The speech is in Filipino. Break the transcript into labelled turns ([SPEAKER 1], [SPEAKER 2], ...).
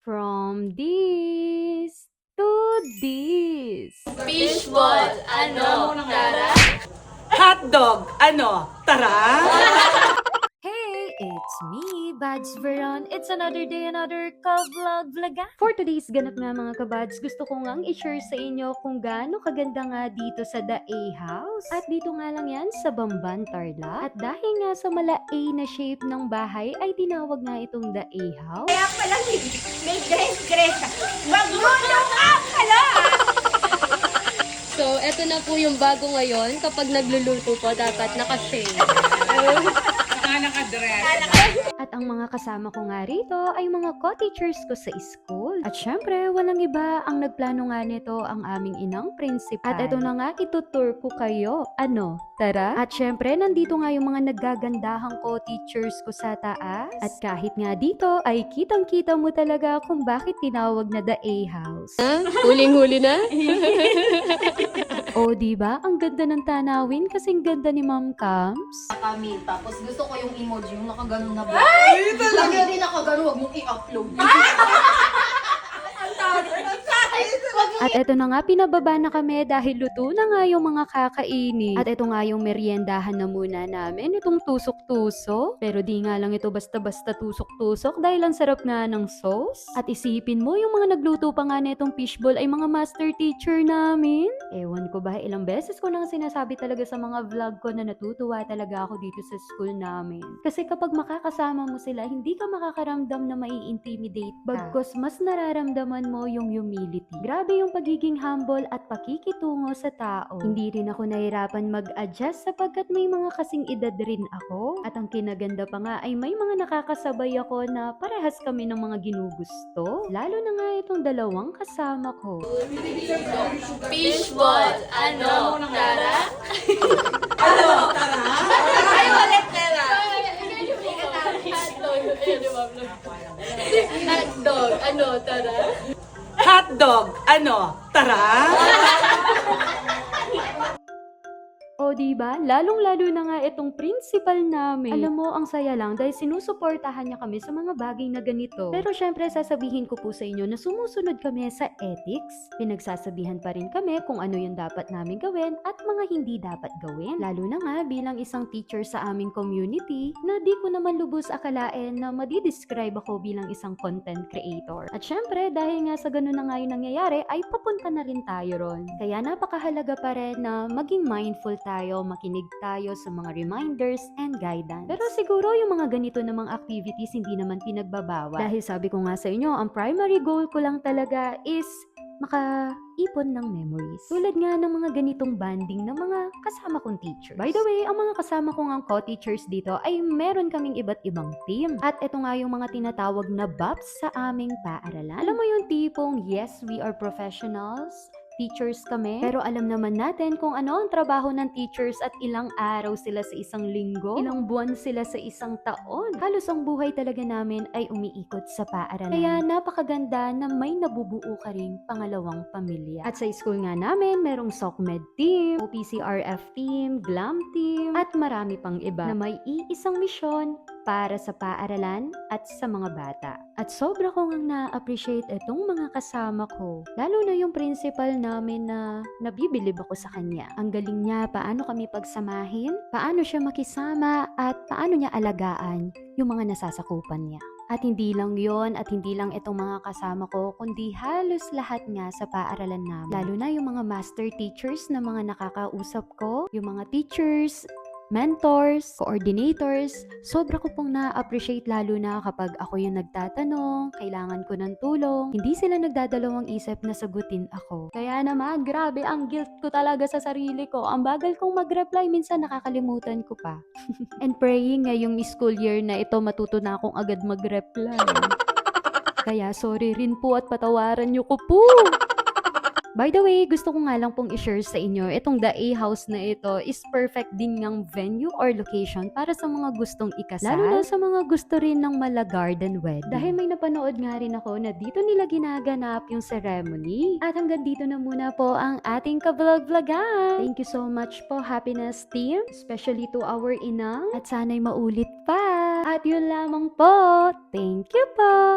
[SPEAKER 1] From this to this.
[SPEAKER 2] Fishball, ano, Tara?
[SPEAKER 3] Hotdog, ano, tara?
[SPEAKER 1] Hey, it's me, Bads Veron. It's another day, another ka-vlog vloga. For today's ganap nga mga kabads, gusto ko ngang i-share sa inyo kung gaano kaganda nga dito sa The A House. At dito nga lang yan sa Bamban, Tarlac. At dahil nga sa mala A na shape ng bahay, ay tinawag nga itong The A House.
[SPEAKER 2] Kaya pala may dress. Magluto ka pala!
[SPEAKER 4] So, eto na po yung bago ngayon. Kapag nagluluto po, dapat naka-shade.
[SPEAKER 1] At ang mga kasama ko nga rito ay mga co-teachers ko sa school. At syempre, walang iba ang nagplano nga nito ang aming inang principal. At eto na nga, itutour ko kayo. Ano? Tara? At syempre, nandito nga yung mga naggagandahang co-teachers ko sa taas. At kahit nga dito, ay kitang-kita mo talaga kung bakit tinawag na The A House.
[SPEAKER 4] Huling-huli na?
[SPEAKER 1] O, diba? Ang ganda ng tanawin kasing ganda ni Ma'am Cams.
[SPEAKER 2] Kami, tapos gusto ko yung emoji, yung nakaganon na ba? Ay! Lagi rin nakaganon, huwag mong i-upload.
[SPEAKER 1] At eto na nga, pinababa na kami dahil luto na nga yung mga kakainin. At eto nga yung meriendahan na muna namin, itong tusok-tusok. Pero di nga lang ito basta-basta tusok-tusok dahil ang sarap nga ng sauce. At isipin mo, yung mga nagluto pa nga nitong fishball ay mga master teacher namin. Ewan ko ba, ilang beses ko nang sinasabi talaga sa mga vlog ko na natutuwa talaga ako dito sa school namin. Kasi kapag makakasama mo sila, hindi ka makakaramdam na mai-intimidate ka. Bagkus mas nararamdaman mo yung humility. Grabe yung pagiging humble at pakikitungo sa tao. Hindi rin ako nahirapan mag-adjust sapagkat may mga kasing edad rin ako. At ang kinaganda pa nga ay may mga nakakasabay ako na parehas kami ng mga ginugusto. Lalo na nga itong dalawang kasama ko.
[SPEAKER 2] Fishball, ano, Tara? Ano, Tara? Ay, ulit Tara.
[SPEAKER 4] Hotdog, ano, Tara?
[SPEAKER 3] Hotdog, ano, tara?
[SPEAKER 1] O diba? Lalong-lalo na nga itong principal namin. Alam mo, ang saya lang dahil sinusuportahan niya kami sa mga bagay na ganito. Pero syempre, sasabihin ko po sa inyo na sumusunod kami sa ethics. Pinagsasabihan pa rin kami kung ano yung dapat namin gawin at mga hindi dapat gawin. Lalo na nga bilang isang teacher sa aming community na di ko naman lubos akalain na madidescribe ako bilang isang content creator. At syempre, dahil nga sa ganun na nga yung nangyayari, ay papunta na rin tayo ron. Kaya napakahalaga pa rin na maging mindful tayo, makinig tayo sa mga reminders and guidance. Pero siguro yung mga ganito namang activities hindi naman pinagbabawal. Dahil sabi ko nga sa inyo, ang primary goal ko lang talaga is makaipon ng memories. Tulad nga ng mga ganitong banding ng mga kasama kong teachers. By the way, ang mga kasama kong ang co-teachers dito ay meron kaming iba't ibang team. At ito nga yung mga tinatawag na BAPS sa aming paaralan. Alam mo yung tipong, yes, we are professionals, teachers kami, pero alam naman natin kung ano ang trabaho ng teachers at ilang araw sila sa isang linggo, ilang buwan sila sa isang taon. Halos ang buhay talaga namin ay umiikot sa paaralan. Kaya napakaganda na may nabubuo ka ring pangalawang pamilya. At sa school nga namin, merong SOCMED team, OPCRF team, GLAM team, at marami pang iba na may iisang misyon para sa paaralan at sa mga bata. At sobra ko ngang na-appreciate itong mga kasama ko. Lalo na yung principal namin na nabibilib ako sa kanya. Ang galing niya, paano kami pagsamahin, paano siya makisama, at paano niya alagaan yung mga nasasakupan niya. At hindi lang yon at hindi lang itong mga kasama ko, kundi halos lahat nga sa paaralan namin. Lalo na yung mga master teachers na mga nakakausap ko, yung mga teachers, mentors, coordinators, sobra ko pong na-appreciate lalo na kapag ako yung nagtatanong, kailangan ko ng tulong, hindi sila nagdadalawang isip na sagutin ako. Kaya naman, grabe, ang guilt ko talaga sa sarili ko. Ang bagal kong mag-reply, minsan nakakalimutan ko pa. And praying ngayong school year na ito matuto na akong agad mag-reply. Kaya sorry rin po at patawaran niyo ko po. By the way, gusto ko nga lang pong i-share sa inyo, itong The A House na ito is perfect din ngang venue or location para sa mga gustong ikasal. Lalo na sa mga gusto rin ng mala garden wedding. Dahil may napanood nga rin ako na dito nila ginaganap yung ceremony. At hanggang dito na muna po ang ating ka-vlog-vlogan. Thank you so much po, Happiness Team, especially to our inang. At sana'y maulit pa. At yun lamang po. Thank you po.